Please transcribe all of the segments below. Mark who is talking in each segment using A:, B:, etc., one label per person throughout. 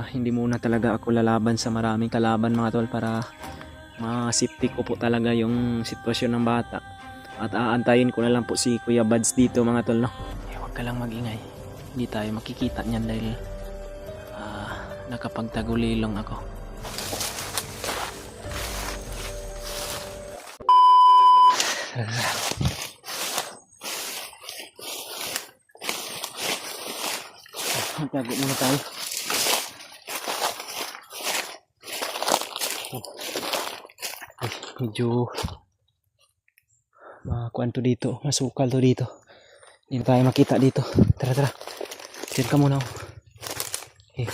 A: hindi muna talaga ako lalaban sa maraming kalaban mga tol, para ma-safety ko po talaga yung sitwasyon ng bata. At aantayin ko na lang po si Kuya Buds dito mga tol, no? Huwag ka lang magingay, hindi tayo makikita niyan dahil nakapagtagulilong ako. Magtago muna tayo. Ay, medyo makuan to dito, masukal to dito. Hindi tayo makita dito. Tara, tara. Diyan ka muna. Okay.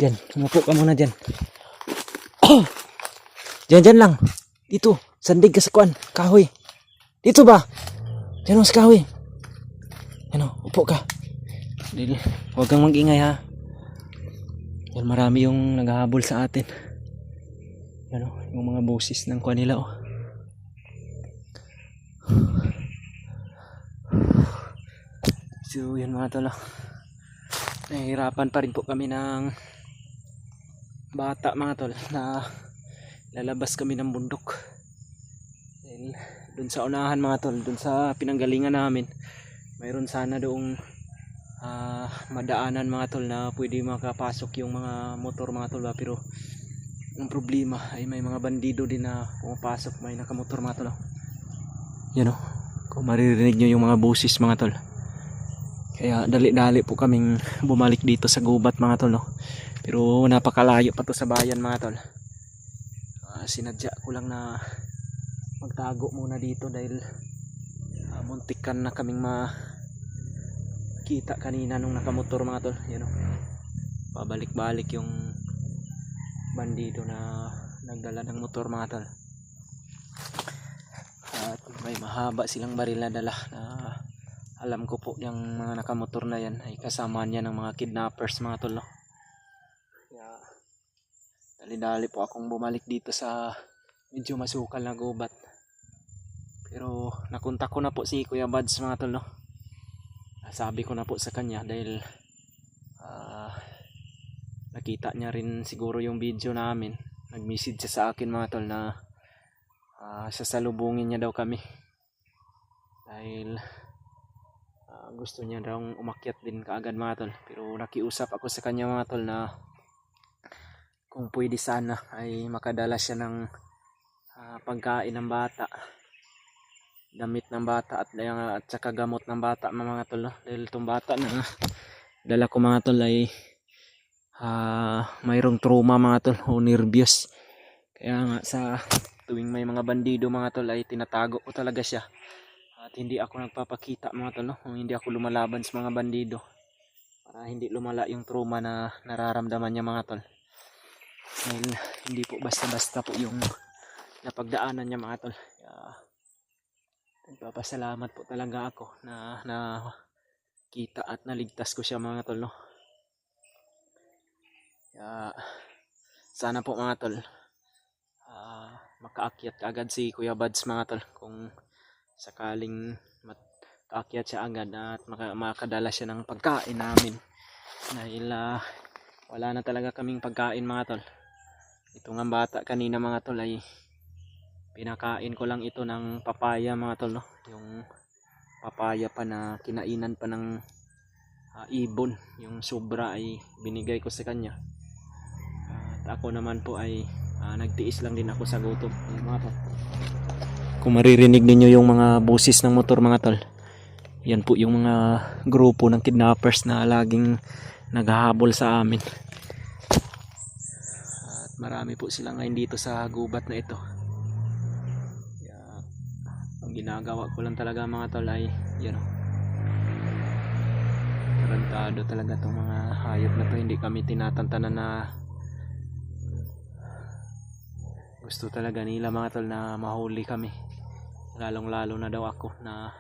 A: Diyan, umupo ka muna dyan. Diyan lang. Dito, sandig ka sa kuan, kahoy. Dito ba? Diyan sa kahoy. Ano, upo ka. Huwag kang mag-ingay ha. Yan, marami yung naghahabol sa atin. Ano, yung mga boses ng kuan nila oh. So yun mga tol, nahihirapan pa rin po kami ng bata mga tol na lalabas kami ng bundok. Dahil dun sa unahan mga tol, dun sa pinanggalingan namin, mayroon sana doong madaanan mga tol na pwede makapasok yung mga motor mga tol, pero ang problema ay may mga bandido din na pumapasok, may nakamotor mga tol. Yan o, kung maririnig nyo yung mga boses mga tol. Kaya dali-dali po kaming bumalik dito sa gubat mga tol, no? Pero napakalayo pa to sa bayan mga tol. Sinadya ko lang na magtago muna dito dahil muntikan na kaming makita kanina nung nakamotor mga tol. Yan o, pabalik-balik yung bandido na nagdala ng motor mga tol. At may mahaba silang baril na dala na alam ko po yung mga nakamotor na yan ay kasama niya ng mga kidnappers mga tol, no? Kaya dali-dali po akong bumalik dito sa medyo masukal na gubat. Pero nakontak ko na po si Kuya Buds mga tol, no? Sabi ko na po sa kanya dahil nakita niya rin siguro yung video namin. Nag-message siya sa akin mga tol na sasalubungin niya daw kami dahil gusto niya daw umakyat din kaagad mga tol. Pero nakiusap ako sa kanya mga tol na kung pwede sana ay makadala siya ng pagkain ng bata, damit ng bata at saka gamot ng bata mga tol, no? Dahil itong bata na dala ko mga tol ay mayroong trauma mga tol o nervyos. Kaya nga sa tuwing may mga bandido mga tol ay tinatago ko talaga siya. At hindi ako nagpapakita mga tol, no? Kung hindi ako lumalaban sa mga bandido para hindi lumala yung trauma na nararamdaman niya mga tol. Dahil hindi po basta-basta po yung napagdaanan niya mga tol. Nagpapasalamat po talaga ako na kita at naligtas ko siya mga tol, no? Sana po mga tol makaakyat agad si Kuya Buds mga tol, kung sakaling makaakyat siya agad at makadala siya ng pagkain namin. Dahil wala na talaga kaming pagkain mga tol. Ito nga bata kanina mga tol ay pinakain ko lang ito ng papaya mga tol, no? Yung papaya pa na kinainan pa ng ibon, yung sobra ay binigay ko sa kanya. At ako naman po ay nagtiis lang din ako sa gutom mga tol. Kung maririnig ninyo yung mga busis ng motor mga tol, yan po yung mga grupo ng kidnappers na laging naghahabol sa amin. At marami po sila ngayon dito sa gubat na ito. Ang ginagawa ko lang talaga mga tol ay yan o, tarantado talaga itong mga hayop na to. Hindi kami tinatantanan na gusto talaga nila mga tol na mahuli kami. Lalong lalo na daw ako na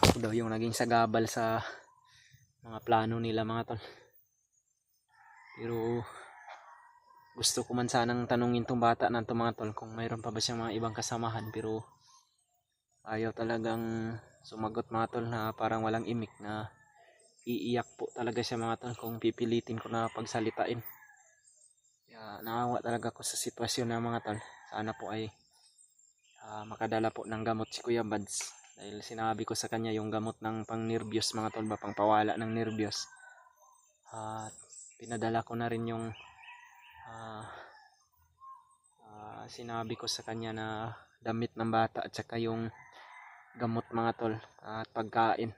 A: ako daw yung naging sagabal sa mga plano nila mga tol. Pero gusto ko man sanang tanungin tong bata na to mga tol kung mayroon pa ba siyang mga ibang kasamahan, pero ayaw talagang sumagot mga tol, na parang walang imik na iiyak po talaga siya mga tol kung pipilitin ko na pagsalitain. Kaya naawa talaga ko sa sitwasyon na mga tol. Sana po ay makadala po ng gamot si Kuya Buds. Dahil sinabi ko sa kanya yung gamot ng pang nervyos mga tol ba, pang pawala ng nervyos. At pinadala ko na rin yung sinabi ko sa kanya na damit ng bata at saka yung gamot mga tol at pagkain.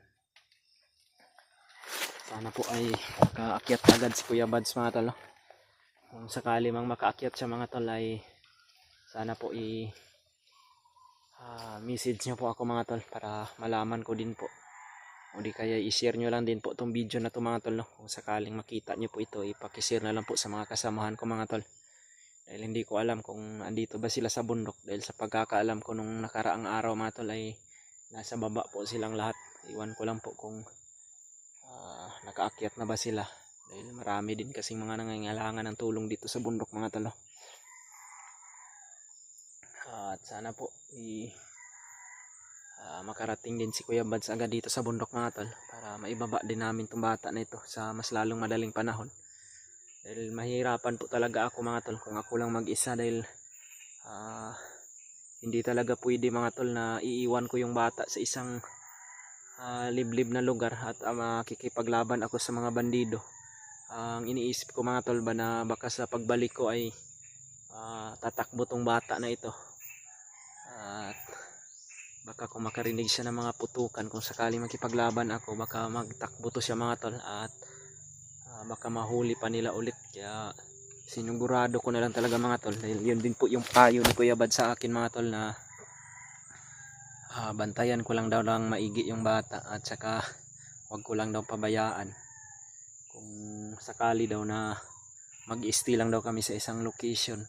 A: Sana po ay makaakyat agad si Kuya Buds mga tol. Kung sakali mang makaakyat siya mga tol ay sana po message nyo po ako mga tol para malaman ko din po. O di kaya i-share nyo lang din po itong video na to mga tol. No? Kung sakaling makita nyo po ito, ipakishare na lang po sa mga kasamahan ko mga tol. Dahil hindi ko alam kung andito ba sila sa bundok. Dahil sa pagkakaalam ko nung nakaraang araw mga tol ay nasa baba po silang lahat. Iwan ko lang po kung nakaakyat na ba sila. Dahil marami din kasing mga nangangailangan ng tulong dito sa bundok mga tol. At sana po makarating din si Kuya Buds agad dito sa bundok mga tol. Para maibaba din namin itong bata na ito sa mas lalong madaling panahon. Dahil mahirapan po talaga ako mga tol kung ako lang mag-isa. Dahil hindi talaga pwede mga tol na iiwan ko yung bata sa isang liblib na lugar at makikipaglaban ako sa mga bandido. Ang iniisip ko mga tol ba na baka sa pagbalik ko ay tatakbo tong bata na ito. At baka kung makarinig siya ng mga putukan, kung sakaling makipaglaban ako, baka magtakbo to siya mga tol at baka mahuli pa nila ulit. Kaya sinugurado ko na lang talaga mga tol. Dahil yun din po yung payo ni Kuya Buds sa akin mga tol na bantayan ko lang daw lang maigi yung bata at saka wag ko lang daw pabayaan. Kung sakali daw na mag-stay lang daw kami sa isang location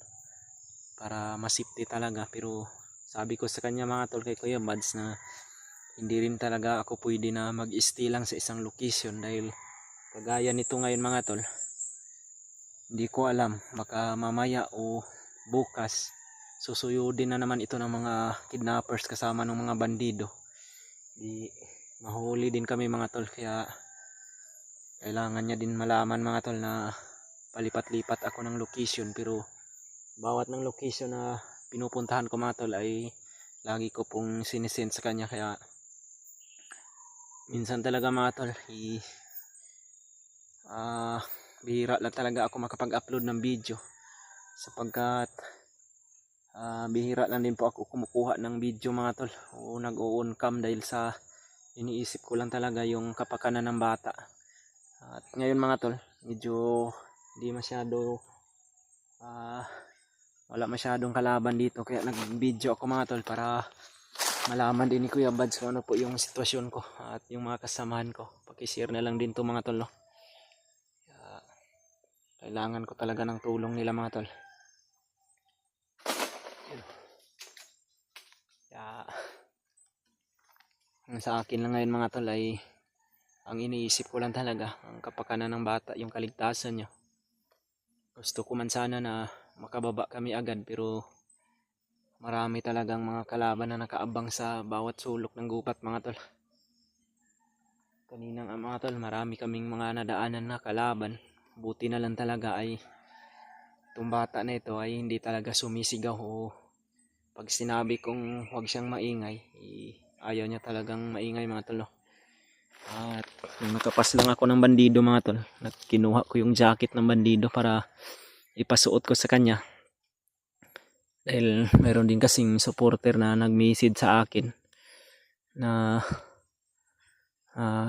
A: para masipti talaga. Pero sabi ko sa kanya mga tol kay Kuya Buds na hindi rin talaga ako pwede na mag-stay lang sa isang location. Dahil kagaya nito ngayon mga tol, hindi ko alam, baka mamaya o bukas susuyudin na naman ito ng mga kidnappers kasama ng mga bandido. Di mahuli din kami mga tol. Kaya kailangan niya din malaman mga tol na palipat-lipat ako ng location. Pero bawat ng location na pinupuntahan ko mga tol ay lagi ko pong sinisend sa kanya. Kaya minsan talaga mga tol bihira lang talaga ako makapag-upload ng video sapagkat bihira lang din po ako kumukuha ng video mga tol o nag-on cam dahil sa iniisip ko lang talaga yung kapakanan ng bata. At ngayon mga tol medyo hindi masyado wala masyadong kalaban dito, kaya nag-video ako mga tol para malaman din ni Kuya Buds kung ano po yung sitwasyon ko at yung mga kasamahan ko. Pakishare na lang din to mga tol. Kaya kailangan ko talaga ng tulong nila mga tol. Kaya ang sa akin lang ngayon mga tol ay ang iniisip ko lang talaga ang kapakanan ng bata, yung kaligtasan niya. Gusto ko man sana na makababa kami agad pero marami talagang mga kalaban na nakaabang sa bawat sulok ng gubat mga tol. Kaninang mga tol marami kaming mga nadaanan na kalaban. Buti na lang talaga ay itong bata na ito ay hindi talaga sumisigaw o pag sinabi kong huwag siyang maingay ayaw niya talagang maingay mga tol. At nung nakapas lang ako ng bandido mga tol, kinuha ko yung jacket ng bandido para ipasuot ko sa kanya. Dahil meron din kasing supporter na nag-message sa akin na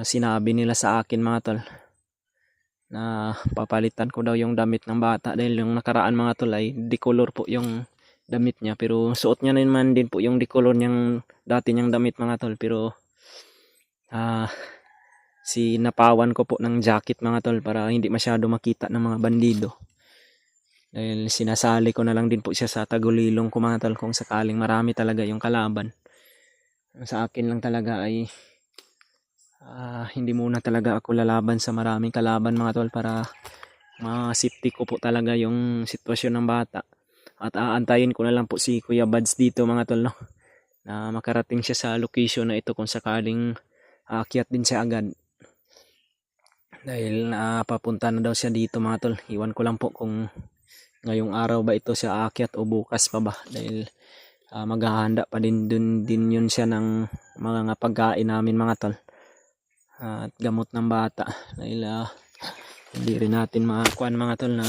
A: sinabi nila sa akin mga tol na papalitan ko daw yung damit ng bata. Dahil yung nakaraan mga tol ay decolor po yung damit niya. Pero suot niya naman din po yung decolor niyang dati niyang damit mga tol. Pero sinapawan ko po ng jacket mga tol para hindi masyado makita ng mga bandido. Dahil sinasali ko na lang din po siya sa tagulilong ko mga tol kung sakaling marami talaga yung kalaban. Sa akin lang talaga ay hindi muna talaga ako lalaban sa maraming kalaban mga tol para ma-safety ko po talaga yung sitwasyon ng bata. At aantayin ko na lang po si Kuya Buds dito mga tol na makarating siya sa location na ito kung sakaling aakyat din siya agad. Dahil papunta na daw siya dito mga tol. Iwan ko lang po kung ngayong araw ba ito siya aakyat o bukas pa ba. Dahil maghahanda pa din yun siya ng mga pagkain namin mga tol. At gamot ng bata. Dahil hindi rin natin makakuan mga tol na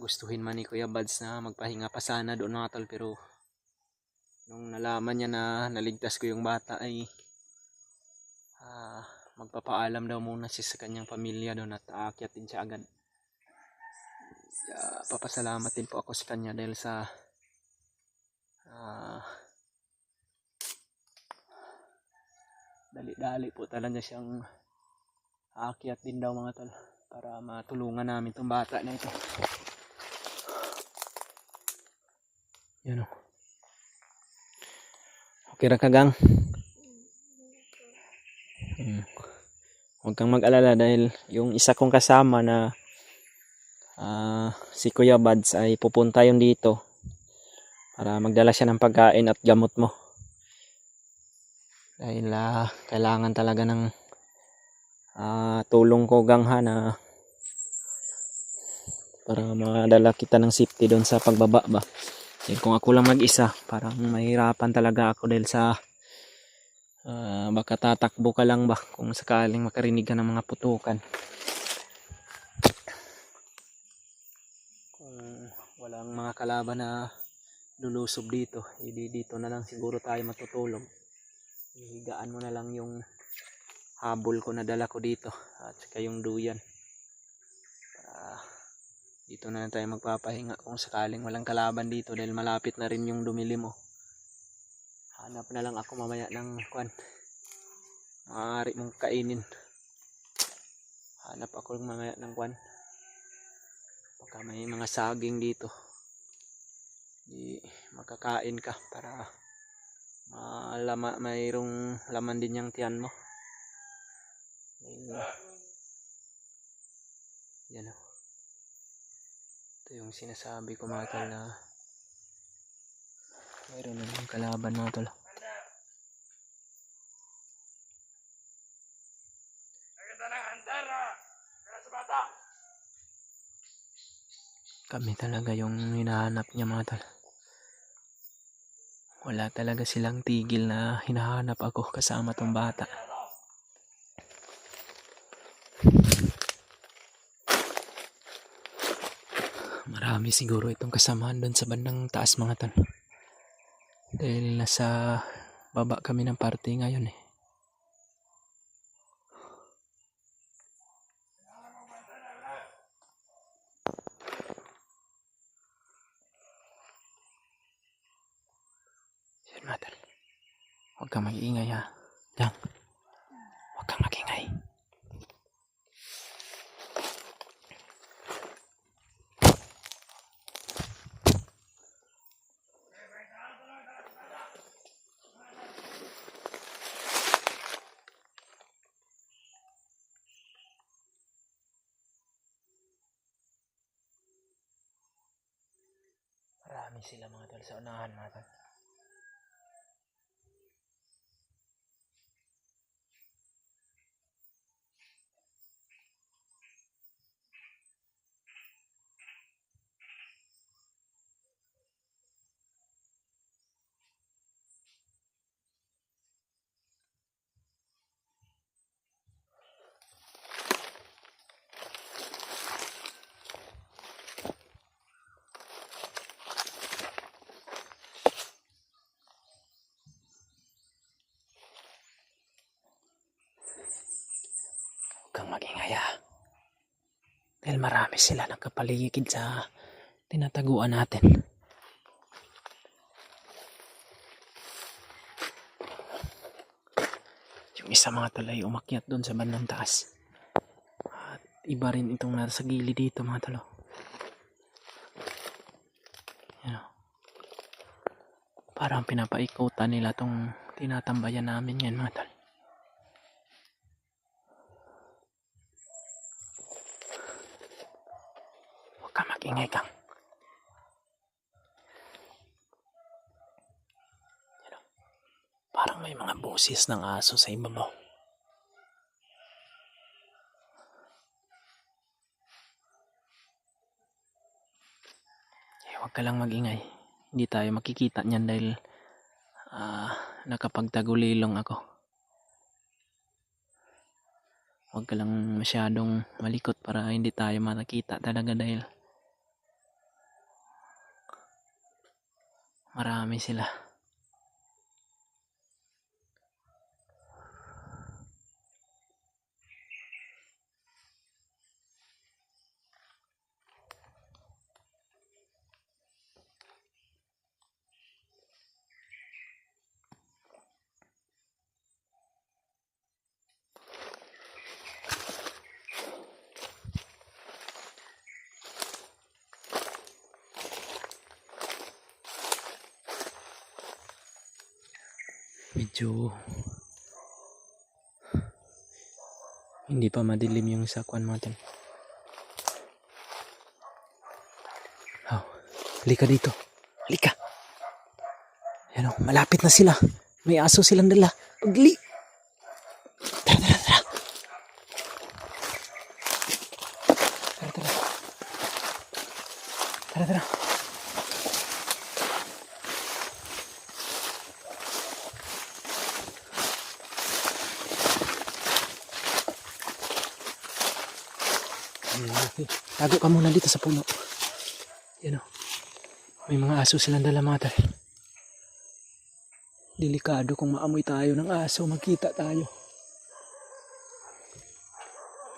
A: gustuhin man ni Kuya Bads na magpahinga pa sana doon mga tol. Pero nung nalaman niya na naligtas ko yung bata ay magpapaalam daw muna siya sa kanyang pamilya doon at aakyat din siya agad. Papasalamat din po ako sa kanya dahil sa dali-dali po talaga siyang aakyat din daw mga tol para matulungan namin itong bata na ito. Yan o. Okay ra ka gang? Huwag kang mag-alala dahil yung isa kong kasama na si Kuya Bads ay pupunta yun dito para magdala siya ng pagkain at gamot mo. Dahil kailangan talaga ng tulong ko gang ha na para madala kita ng safety doon sa pagbaba ba. Dahil kung ako lang mag-isa parang mahirapan talaga ako dahil sa baka tatakbo ka lang ba kung sakaling makarinig ka ng mga putukan. Kung walang mga kalaban na lulusob dito, dito na lang siguro tayo matutulog. Higaan mo na lang yung habol ko na dala ko dito at saka yung duyan. Dito na lang tayo magpapahinga kung sakaling walang kalaban dito dahil malapit na rin yung dumilim mo. Hanap na lang ako mamaya ng kwan. Maaari mong kainin. Hanap ako mamaya ng kwan. Baka may mga saging dito. Di makakain ka para mayroong laman din yung tiyan mo. Yan o. Ito yung sinasabi ko mga tol na mayroon na yung kalaban mga tol. Kami talaga yung hinahanap niya mga tol. Wala talaga silang tigil na hinahanap ako kasama tong bata. Marami siguro itong kasamaan doon sa bandang taas mga tol. Dahil nasa baba kami ng party ngayon eh. Yan mga tol. Huwag kang mag-iingay ha. Yan. Huwag kang mag-iingay. Marami sila mga tol sa unahan mga tol. Kang mag-ingay ha. Dahil marami sila nagkapaligid sa tinataguan natin. Yung isa mga tol ay umakyat doon sa bandang taas. At iba rin itong nasa gilid dito mga tol. Yan o. Parang pinapaikutan nila tong tinatambayan namin yan mga tol. Ingay kang. Parang May mga boses ng aso sa ibabaw. Huwag ka lang magingay. Hindi tayo makikita niyan dahil nakapagtagulilong ako. Huwag ka lang masyadong malikot para hindi tayo makikita talaga dahil marami sila. Medyo hindi pa madilim yung sakwan mga tol. Oh, halika dito. Halika. Yan o, malapit na sila. May aso silang dala. Pagli. Tara, tara, tara. Tara, tara. Tara, tara. Tago ka muna dito sa puno. Yan o. May mga aso silang dala mga tol. Delikado kung maamoy tayo ng aso, magkita tayo.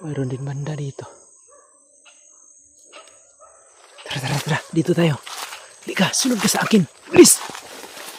A: Mayroon din banda dito. Tara, tara, tara. Dito tayo. Halika, sunod ka sa akin. Bilis!